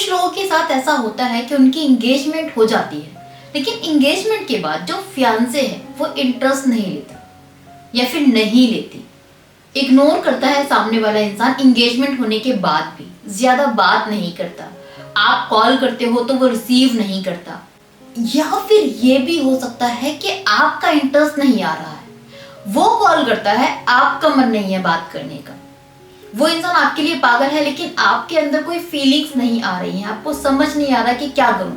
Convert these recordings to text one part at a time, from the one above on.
कुछ लोगों के साथ ऐसा होता है कि उनकी इंगेजमेंट हो जाती है, लेकिन इंगेजमेंट के बाद जो फियांसे है वो इंटरेस्ट नहीं लेता या फिर नहीं लेती, इग्नोर करता है सामने वाला इंसान। इंगेजमेंट होने के बाद भी ज्यादा बात नहीं करता, आप कॉल करते हो तो वो रिसीव नहीं करता, या फिर ये भी हो सकता है कि आपका इंटरेस्ट नहीं आ रहा है, वो कॉल करता है, आपका मन नहीं है बात करने का। वो इंसान आपके लिए पागल है, लेकिन आपके अंदर कोई फीलिंग्स नहीं आ रही हैं, आपको समझ नहीं आ रहा कि क्या करूं,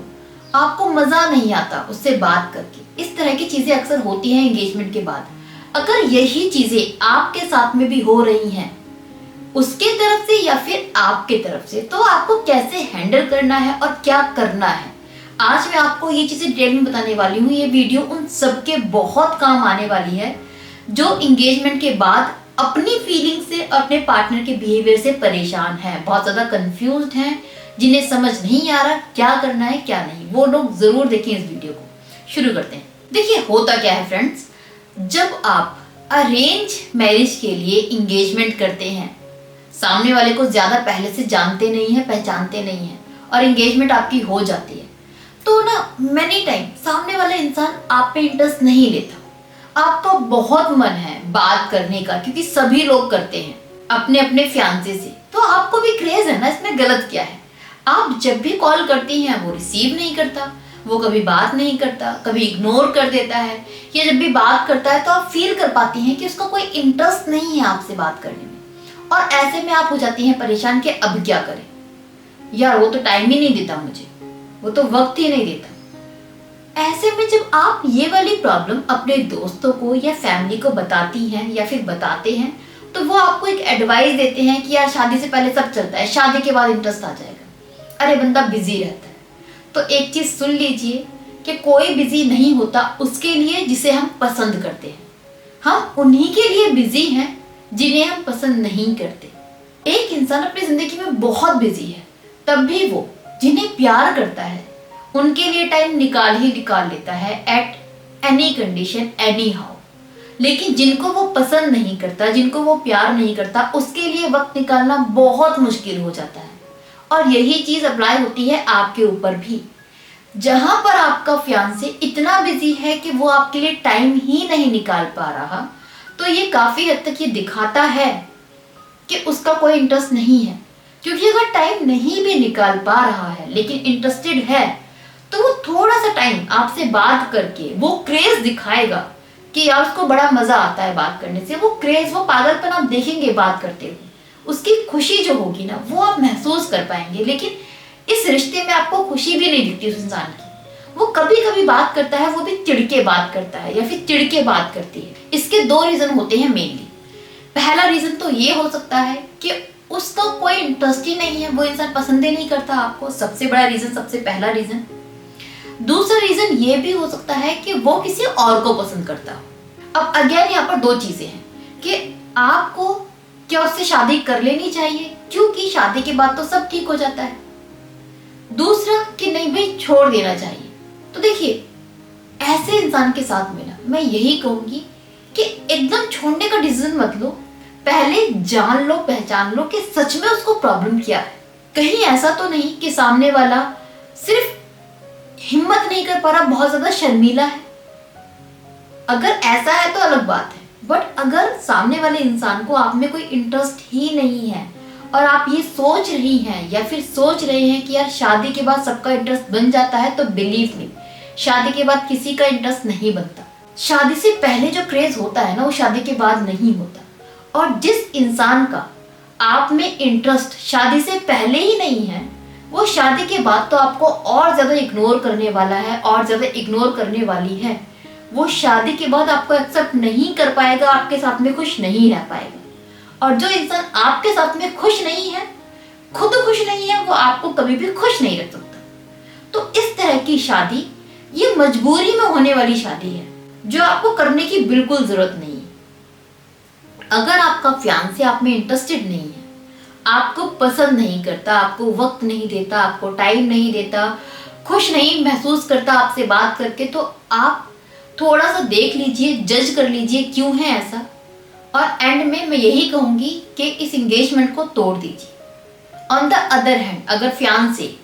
आपको मजा नहीं आता उससे बात करके। इस तरह की चीजें अक्सर होती हैं एंगेजमेंट के बाद। अगर यही चीजें आपके साथ में भी हो रही हैं, उसके तरफ से या फिर आपके तरफ से, तो आपको कैसे हैंडल करना है और क्या करना है, आज मैं आपको ये चीजें डिटेल में बताने वाली हूँ। ये वीडियो उन सबके बहुत काम आने वाली है जो एंगेजमेंट के बाद अपनी फीलिंग से, अपने पार्टनर के बिहेवियर से परेशान है, बहुत ज्यादा कंफ्यूज्ड हैं, जिन्हें समझ नहीं आ रहा क्या करना है क्या नहीं। वो लोग जरूर देखें इस वीडियो को। शुरू करते हैं। देखिए होता क्या है फ्रेंड्स, जब आप अरेंज मैरिज के लिए एंगेजमेंट करते हैं, सामने वाले को ज्यादा पहले से जानते नहीं है, पहचानते नहीं है, और एंगेजमेंट आपकी हो जाती है, तो ना मैनी टाइम सामने वाला इंसान आप पे इंटरेस्ट नहीं लेता। आपका बहुत मन है बात करने का, क्योंकि सभी लोग करते हैं अपने अपने फियांसे से, तो आपको भी क्रेज है ना, इसमें गलत क्या है। आप जब भी कॉल करती हैं वो रिसीव नहीं करता, वो कभी बात नहीं करता, कभी इग्नोर कर देता है, या जब भी बात करता है तो आप फील कर पाती हैं कि उसका कोई इंटरेस्ट नहीं है आपसे बात करने में, और ऐसे में आप हो जाती हैं परेशान कि अब क्या करें, यार वो तो टाइम ही नहीं देता मुझे, वो तो वक्त ही नहीं देता। ऐसे में जब आप ये वाली प्रॉब्लम अपने दोस्तों को या फैमिली को बताती हैं या फिर बताते हैं, तो वो आपको एक एडवाइस देते हैं कि यार शादी से पहले सब चलता है, शादी के बाद इंटरेस्ट आ जाएगा, अरे बंदा बिजी रहता है। तो एक चीज सुन लीजिए कि कोई बिजी नहीं होता उसके लिए जिसे हम पसंद करते हैं, हम उन्हीं के लिए बिजी हैं जिन्हें हम पसंद नहीं करते। एक इंसान अपनी जिंदगी में बहुत बिजी है, तब भी वो जिन्हें प्यार करता है उनके लिए टाइम निकाल ही निकाल लेता है, at any condition, any how. लेकिन जिनको वो पसंद नहीं करता, जिनको वो प्यार नहीं करता, उसके लिए वक्त निकालना बहुत मुश्किल हो जाता है। और यही चीज अप्लाई होती है आपके ऊपर भी। जहां पर आपका फियांसे इतना बिजी है कि वो आपके लिए टाइम ही नहीं निकाल पा रहा, तो ये काफी हद तक ये दिखाता है कि उसका कोई इंटरेस्ट नहीं है। क्योंकि अगर टाइम नहीं भी निकाल पा रहा है लेकिन इंटरेस्टेड है, तो वो थोड़ा सा टाइम आपसे बात करके वो क्रेज दिखाएगा कि यार उसको बड़ा मजा आता है बात करने से। वो क्रेज, वो पागलपन आप देखेंगे बात करते हुए, उसकी खुशी जो होगी ना वो आप महसूस कर पाएंगे। लेकिन इस रिश्ते में आपको खुशी भी नहीं दिखती उस इंसान की। वो कभी कभी बात करता है, वो भी चिढ़ के बात करता है या फिर चिढ़ के बात करती है। इसके दो रीजन होते हैं मेनली। पहला रीजन तो ये हो सकता है कि उसका कोई इंटरेस्ट ही नहीं है, वो इंसान पसंद ही नहीं करता आपको, सबसे बड़ा रीजन, सबसे पहला रीजन। दूसरा रीजन ये भी हो सकता है कि वो किसी और को पसंद करता हो। अब अगेन यहाँ पर दो चीजें हैं कि आपको क्या उससे शादी कर लेनी चाहिए, क्योंकि शादी के बाद तो सब ठीक हो जाता है। दूसरा कि नहीं भाई छोड़ देना चाहिए। तो देखिए ऐसे इंसान के साथ में ना मैं यही कहूंगी कि एकदम छोड़ने का डिसीजन मत लो, पहले जान लो, पहचान लो कि सच में उसको प्रॉब्लम क्या है। कहीं ऐसा तो नहीं कि सामने वाला सिर्फ हिम्मत नहीं कर पा रहा, बहुत ज्यादा शर्मीला है। अगर ऐसा है तो अलग बात है, बट अगर सामने वाले इंसान को आप में कोई इंटरेस्ट ही नहीं है और आप ये सोच रही हैं या फिर सोच रहे हैं कि यार शादी के बाद सबका इंटरेस्ट बन जाता है, तो बिलीव मी, शादी के बाद किसी का इंटरेस्ट नहीं बनता। शादी से पहले जो क्रेज होता है ना, वो शादी के बाद नहीं होता। और जिस इंसान का आप में इंटरेस्ट शादी से पहले ही नहीं है, वो शादी के बाद तो आपको और ज्यादा इग्नोर करने वाला है, और ज्यादा इग्नोर करने वाली है। वो शादी के बाद आपको एक्सेप्ट नहीं कर पाएगा, आपके साथ में खुश नहीं रह पाएगा। और जो इंसान आपके साथ में खुश नहीं है, खुद खुश नहीं है, वो आपको कभी भी खुश नहीं रख सकता। तो इस तरह की शादी ये मजबूरी में होने वाली शादी है, जो आपको करने की बिल्कुल जरूरत नहीं है। अगर आपका फियांसे आप में इंटरेस्टेड नहीं है, आपको पसंद नहीं करता, आपको वक्त नहीं देता, आपको टाइम नहीं देता, खुश नहीं महसूस करता आपसे बात करके, तो आप थोड़ा सा देख लीजिए, जज कर लीजिए क्यों है ऐसा। और एंड में मैं यही कहूंगी कि इस एंगेजमेंट को तोड़ दीजिए। ऑन द अदर हैंड, अगर फियांसे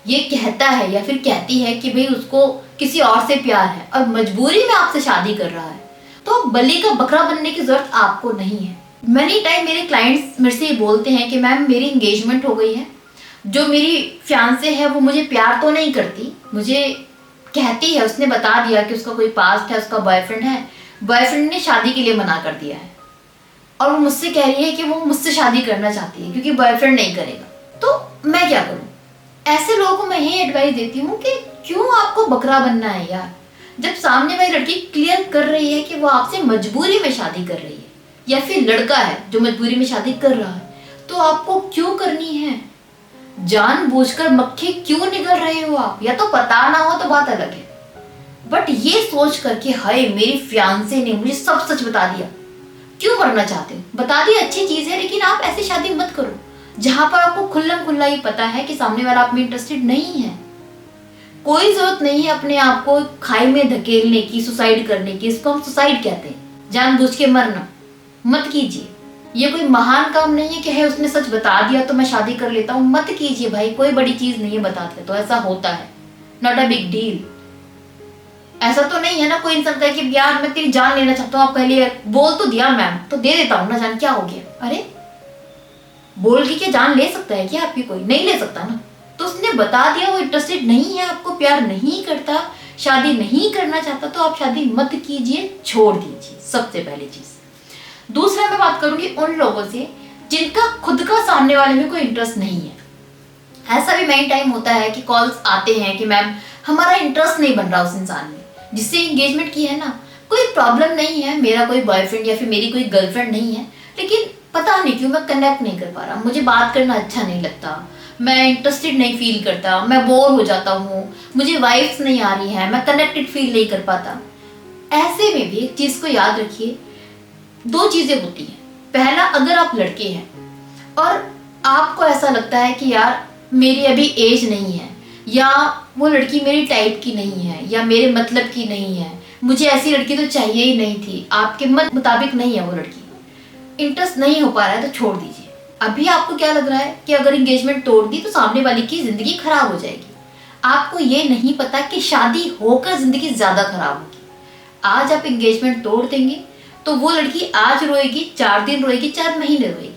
ये कहता है या फिर कहती है कि भाई उसको किसी और से प्यार है और मजबूरी में आपसे शादी कर रहा है, तो बलि का बकरा बनने की जरूरत आपको नहीं है। मैनी टाइम मेरे क्लाइंट्स मेरे से ये बोलते हैं कि मैम मेरी एंगेजमेंट हो गई है, जो मेरी फियांसे है वो मुझे प्यार तो नहीं करती, मुझे कहती है, उसने बता दिया कि उसका कोई पास्ट है, उसका बॉयफ्रेंड है, बॉयफ्रेंड ने शादी के लिए मना कर दिया है और वो मुझसे कह रही है कि वो मुझसे शादी करना चाहती है क्योंकि बॉयफ्रेंड नहीं करेगा। तो मैं क्या करूं? ऐसे लोगों को मैं यही एडवाइस देती हूँ कि क्यों आपको बकरा बनना है यार, जब सामने वाली लड़की क्लियर कर रही है कि वो आपसे मजबूरी में शादी कर रही है, या फिर लड़का है जो मजबूरी में शादी कर रहा है, तो आपको क्यों करनी है? जानबूझकर मक्खी क्यों निगल रहे हो आप? या तो पता ना हो तो बात अलग है, बट ये सोच करके हाय मेरी फियांसे ने मुझे सब सच बता दिया, क्यों मरना चाहते हो? बता दिया अच्छी चीज है, लेकिन आप ऐसी शादी मत करो जहां पर आपको खुल्लम खुल्ला ही पता है कि सामने वाला आप में इंटरेस्टेड नहीं है। कोई जरूरत नहीं है अपने आप को खाई में धकेलने की, सुसाइड करने की। इसको हम सुसाइड कहते हैं, जानबूझ के मरना मत कीजिए। ये कोई महान काम नहीं है कि है उसने सच बता दिया तो मैं शादी कर लेता हूँ, मत कीजिए भाई, कोई बड़ी चीज नहीं है बता दिया तो ऐसा होता है, नॉट अ बिग डील। ऐसा तो नहीं है ना कोई इंसान कहे कि यार मैं तेरी जान लेना चाहता हूँ, आप कह लिए बोल तो दिया मैम तो दे देता हूँ ना जान, क्या हो गया? अरे बोल के क्या जान ले सकता है क्या आपकी? कोई नहीं ले सकता ना। तो उसने बता दिया वो इंटरेस्टेड नहीं है, आपको प्यार नहीं करता, शादी नहीं करना चाहता, तो आप शादी मत कीजिए, छोड़ दीजिए, सबसे पहली चीज। दूसरा मैं बात करूंगी उन लोगों से जिनका खुद का सामने वाले में कोई इंटरेस्ट नहीं है। ऐसा भी मेनी टाइम होता है कि कॉल्स आते हैं कि मैम हमारा इंटरेस्ट नहीं बन रहा उस इंसान में जिससे एंगेजमेंट की है ना, कोई प्रॉब्लम नहीं है, मेरा कोई बॉयफ्रेंड या फिर मेरी कोई गर्लफ्रेंड नहीं है, लेकिन पता नहीं क्यों मैं कनेक्ट नहीं कर पा रहा, मुझे बात करना अच्छा नहीं लगता, मैं इंटरेस्टेड नहीं फील करता, मैं बोर हो जाता हूँ, मुझे वाइब्स नहीं आ रही है, मैं कनेक्टेड फील नहीं कर पाता। ऐसे में भी एक चीज को याद रखिए, दो चीजें होती हैं। पहला, अगर आप लड़के हैं और आपको ऐसा लगता है कि यार मेरी अभी एज नहीं है, या वो लड़की मेरी टाइप की नहीं है, या मेरे मतलब की नहीं है, मुझे ऐसी लड़की तो चाहिए ही नहीं थी, आपके मत मुताबिक नहीं है वो लड़की, इंटरेस्ट नहीं हो पा रहा है, तो छोड़ दीजिए। अभी आपको क्या लग रहा है कि अगर एंगेजमेंट तोड़ दी तो सामने वाले की जिंदगी खराब हो जाएगी। आपको ये नहीं पता कि शादी होकर जिंदगी ज्यादा खराब होगी। आज आप एंगेजमेंट तोड़ देंगे तो वो लड़की आज रोएगी, 4 दिन रोएगी, 4 महीने रोएगी,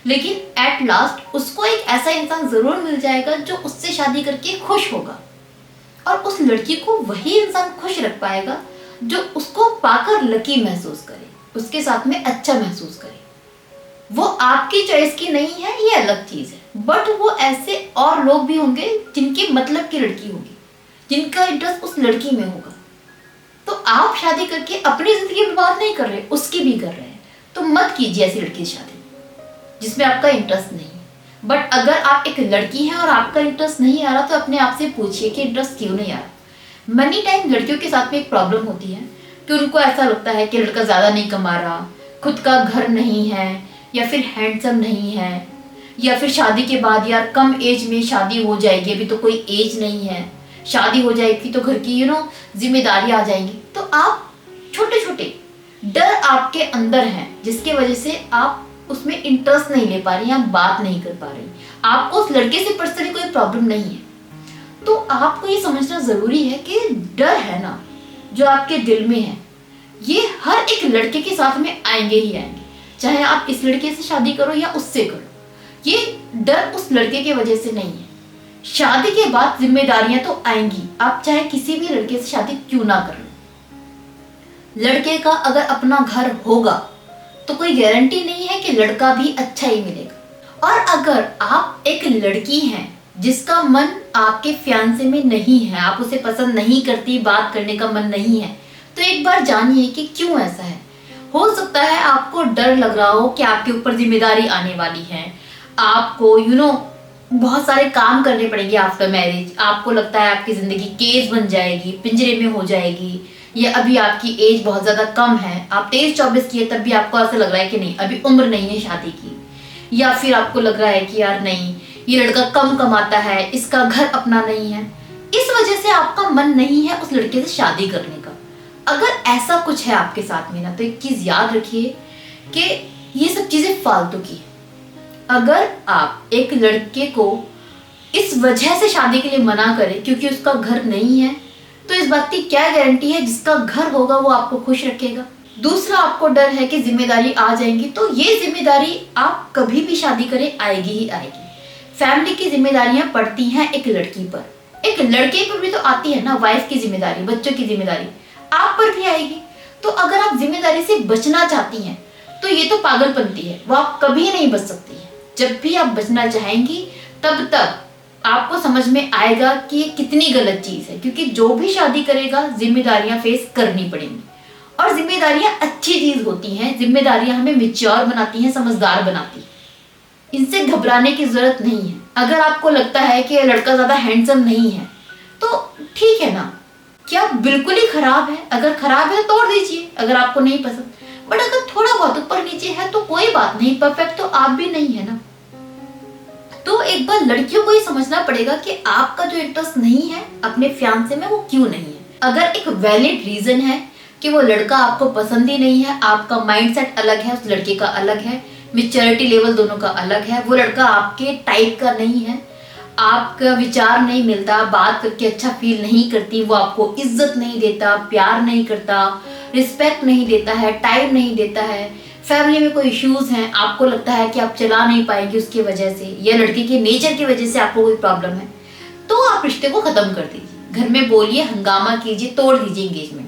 लेकिन एट लास्ट उसको एक ऐसा इंसान जरूर मिल जाएगा जो उससे शादी करके खुश होगा, और उस लड़की को वही इंसान खुश रख पाएगा जो उसको पाकर लकी महसूस करे, उसके साथ में अच्छा महसूस करे। वो आपकी चॉइस की नहीं है, ये अलग चीज है, बट वो ऐसे और लोग भी होंगे जिनके मतलब की लड़की होगी, जिनका इंटरेस्ट उस लड़की में होगा। तो आप शादी करके अपनी जिंदगी बर्बाद नहीं कर रहे, उसकी भी कर रहे हैं, तो मत कीजिए ऐसी लड़की से शादी जिसमें आपका इंटरेस्ट नहीं है। बट अगर आप एक लड़की हैं और आपका इंटरेस्ट नहीं आ रहा, तो अपने आप से पूछिए कि इंटरेस्ट क्यों नहीं आ रहा। मनी टाइम लड़कियों के साथ में एक प्रॉब्लम होती है कि उनको ऐसा लगता है कि लड़का ज्यादा नहीं कमा रहा, खुद का घर नहीं है, या फिर हैंडसम नहीं है, या फिर शादी के बाद यार कम एज में शादी हो जाएगी, अभी तो कोई एज नहीं है, शादी हो जाएगी तो घर की जिम्मेदारी आ जाएंगी। तो आप छोटे छोटे डर आपके अंदर हैं जिसके वजह से आप उसमें इंटरेस्ट नहीं ले पा रही, आप बात नहीं कर पा रही, आपको उस लड़के से पर्सनली कोई प्रॉब्लम नहीं है। तो आपको ये समझना जरूरी है कि डर है ना जो आपके दिल में है, ये हर एक लड़के के साथ में आएंगे ही आएंगे, चाहे आप इस लड़के से शादी करो या उससे करो। ये डर उस लड़के की वजह से नहीं है। शादी के बाद जिम्मेदारियां तो आएंगी, आप चाहे किसी भी लड़के से शादी क्यों ना कर लो। लड़के का अगर अपना घर होगा तो कोई गारंटी नहीं है कि लड़का भी अच्छा ही मिलेगा। और अगर आप एक लड़की हैं जिसका मन आपके फियांसे में नहीं है, आप उसे पसंद नहीं करती, बात करने का मन नहीं है, तो एक बार जानिए कि क्यों ऐसा है। हो सकता है आपको डर लग रहा हो कि आपके ऊपर जिम्मेदारी आने वाली है, आपको बहुत सारे काम करने पड़ेंगे आफ्टर मैरिज, आपको लगता है आपकी जिंदगी केस बन जाएगी, पिंजरे में हो जाएगी, या अभी आपकी एज बहुत ज्यादा कम है, आप 23-24 की है तब भी आपको ऐसा लग रहा है कि नहीं अभी उम्र नहीं है शादी की, या फिर आपको लग रहा है कि यार नहीं ये लड़का कम कमाता है, इसका घर अपना नहीं है, इस वजह से आपका मन नहीं है उस लड़के से शादी करने का। अगर ऐसा कुछ है आपके साथ में ना, तो एक चीज याद रखिए कि ये सब चीजें फालतू की है। अगर आप एक लड़के को इस वजह से शादी के लिए मना करे क्योंकि उसका घर नहीं है, तो इस बात की क्या गारंटी है जिसका घर होगा वो आपको खुश रखेगा। दूसरा, आपको डर है कि जिम्मेदारी आ जाएंगी, तो ये जिम्मेदारी आप कभी भी शादी करें आएगी ही आएगी। फैमिली की जिम्मेदारियां पड़ती हैं एक लड़की पर, एक लड़के पर भी तो आती है ना, वाइफ की जिम्मेदारी, बच्चों की जिम्मेदारी आप पर भी आएगी। तो अगर आप जिम्मेदारी से बचना चाहती हैं तो ये तो पागलपंती है, वो आप कभी नहीं बच सकती है। जब भी आप बचना चाहेंगी तब आपको समझ में आएगा कि ये कितनी गलत चीज है, क्योंकि जो भी शादी करेगा जिम्मेदारियां फेस करनी पड़ेंगी। और जिम्मेदारियां अच्छी चीज होती हैं, जिम्मेदारियां हमें मैच्योर बनाती हैं, समझदार बनाती हैं, इनसे घबराने की जरूरत नहीं है। अगर आपको लगता है कि लड़का ज्यादा हैंडसम नहीं है तो ठीक है ना, क्या बिल्कुल ही खराब है? अगर खराब है तो तोड़ दीजिए, अगर आपको नहीं पसंद। बट अगर थोड़ा बहुत ऊपर नीचे है तो कोई बात नहीं, परफेक्ट तो आप भी नहीं है ना। तो एक बार लड़कियों को ये समझना पड़ेगा कि आपका जो इंटरेस्ट नहीं है अपने फियांसे में वो क्यों नहीं है। अगर एक वैलिड रीजन है कि वो लड़का आपको पसंद ही नहीं है, आपका माइंडसेट अलग है, उस लड़के का अलग है, मैच्योरिटी लेवल दोनों का अलग है, वो लड़का आपके टाइप का नहीं है, आपका विचार नहीं मिलता, बात करके अच्छा फील नहीं करती, वो आपको इज्जत नहीं देता, प्यार नहीं करता, रिस्पेक्ट नहीं देता है, टाइम नहीं देता है, फैमिली में कोई इश्यूज हैं, आपको लगता है कि आप चला नहीं पाएंगे उसकी वजह से, या लड़के के नेचर की वजह से आपको कोई प्रॉब्लम है, तो आप रिश्ते को खत्म कर दीजिए। घर में बोलिए, हंगामा कीजिए, तोड़ दीजिए एंगेजमेंट।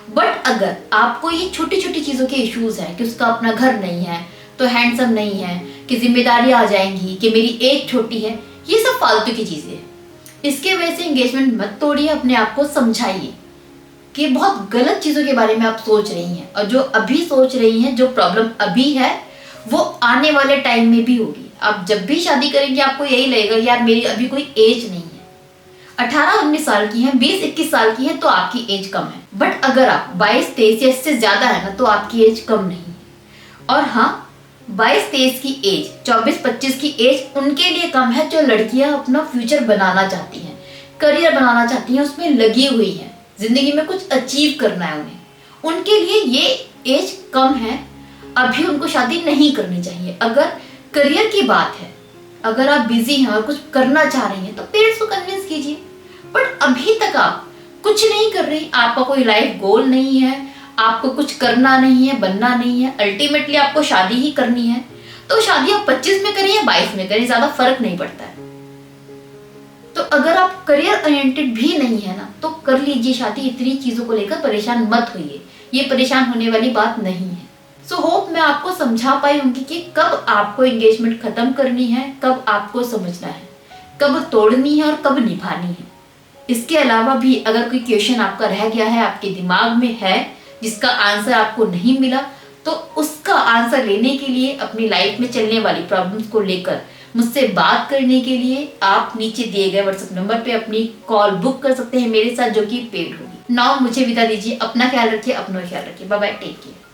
बट अगर आपको ये छोटी छोटी चीजों के इश्यूज है कि उसका अपना घर नहीं है, तो हैंडसम नहीं है, कि जिम्मेदारी आ जाएंगी, कि मेरी एज छोटी है, ये सब फालतू की चीजें हैं, इसके वजह से एंगेजमेंट मत तोड़िए। अपने आप को समझाइए कि बहुत गलत चीजों के बारे में आप सोच रही हैं, और जो अभी सोच रही हैं, जो प्रॉब्लम अभी है वो आने वाले टाइम में भी होगी। आप जब भी शादी करेंगे आपको यही लगेगा यार मेरी अभी कोई एज नहीं है। 18-19 साल की हैं, 20-21 साल की हैं तो आपकी एज कम है, बट अगर आप 22-23 या इससे ज्यादा है ना तो आपकी एज कम नहीं है। और हाँ, 22-23 की एज, 24-25 की एज उनके लिए कम है जो लड़कियां अपना फ्यूचर बनाना चाहती हैं, करियर बनाना चाहती हैं, उसमें लगी हुई हैं, जिंदगी में कुछ अचीव करना है उन्हें, उनके लिए ये एज कम है। अभी उनको शादी नहीं करनी चाहिए। अगर करियर की बात है, अगर आप बिजी हैं और कुछ करना चाह रही हैं तो पेरेंट्स को कन्विंस कीजिए। बट अभी तक आप कुछ नहीं कर रही, आपका कोई लाइफ गोल नहीं है, आपको कुछ करना नहीं है, बनना नहीं है, अल्टीमेटली आपको शादी ही करनी है, तो शादी आप 25 में करें या 22 में करें, ज्यादा फर्क नहीं पड़ता है। तो अगर आप करियर ओरिएंटेड भी नहीं है ना तो कर लीजिए शादी, इतनी चीजों को लेकर परेशान मत होइए, ये परेशान होने वाली बात नहीं है। सो होप मैं आपको समझा पाई होंगी कि कब आपको एंगेजमेंट खत्म करनी है, कब आपको समझना है, कब तोड़नी है और कब निभानी है। इसके अलावा भी अगर कोई क्वेश्चन आपका रह गया है, आपके दिमाग में है, जिसका आंसर आपको नहीं मिला, तो उसका आंसर लेने के लिए, अपनी लाइफ में चलने वाली प्रॉब्लम्स को लेकर मुझसे बात करने के लिए आप नीचे दिए गए व्हाट्सएप नंबर पे अपनी कॉल बुक कर सकते हैं मेरे साथ, जो कि पेड होगी। नाउ मुझे विदा दीजिए, अपना ख्याल रखिए, अपना ख्याल रखिए, बाय बाय, टेक केयर।